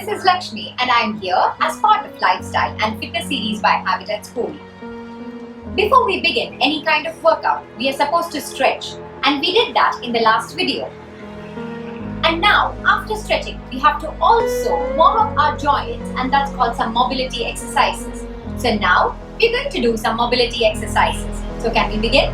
is Lakshmi and I am here as part of Lifestyle and Fitness series by Habitatschools. Before we begin any kind of workout, we are supposed to stretch, and we did that in the last video. And now, after stretching, we have to also warm up our joints, and that's called some mobility exercises. So now, we're going to do some mobility exercises. So can we begin?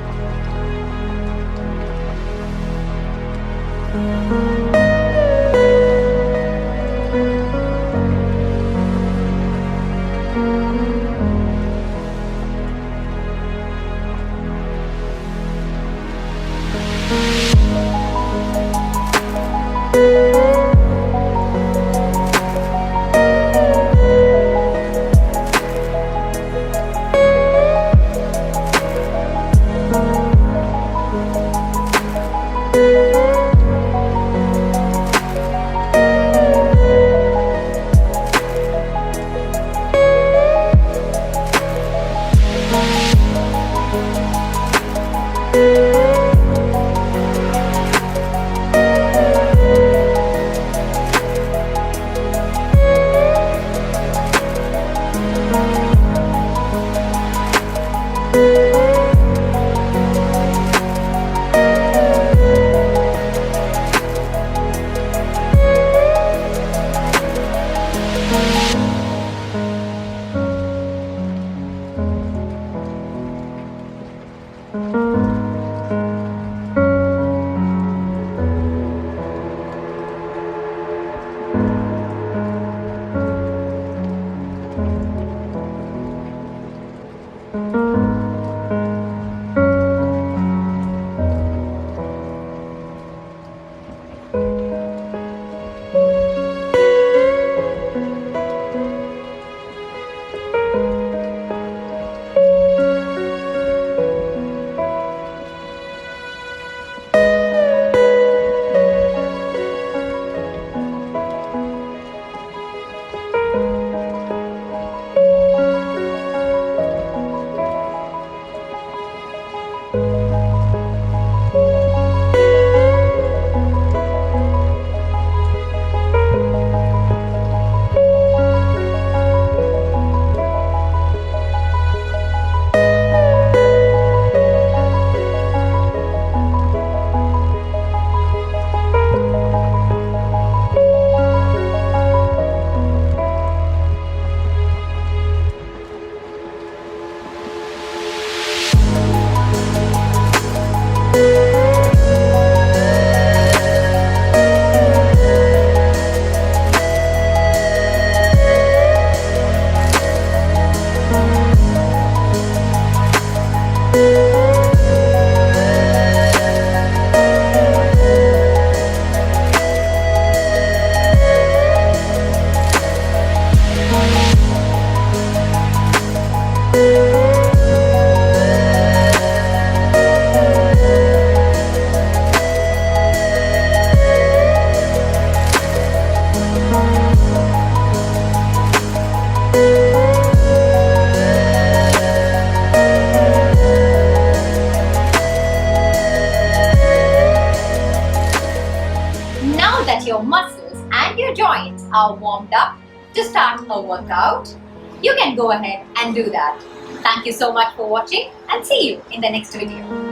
Now that your muscles and your joints are warmed up to start a workout, you can go ahead and do that. Thank you so much for watching and see you in the next video.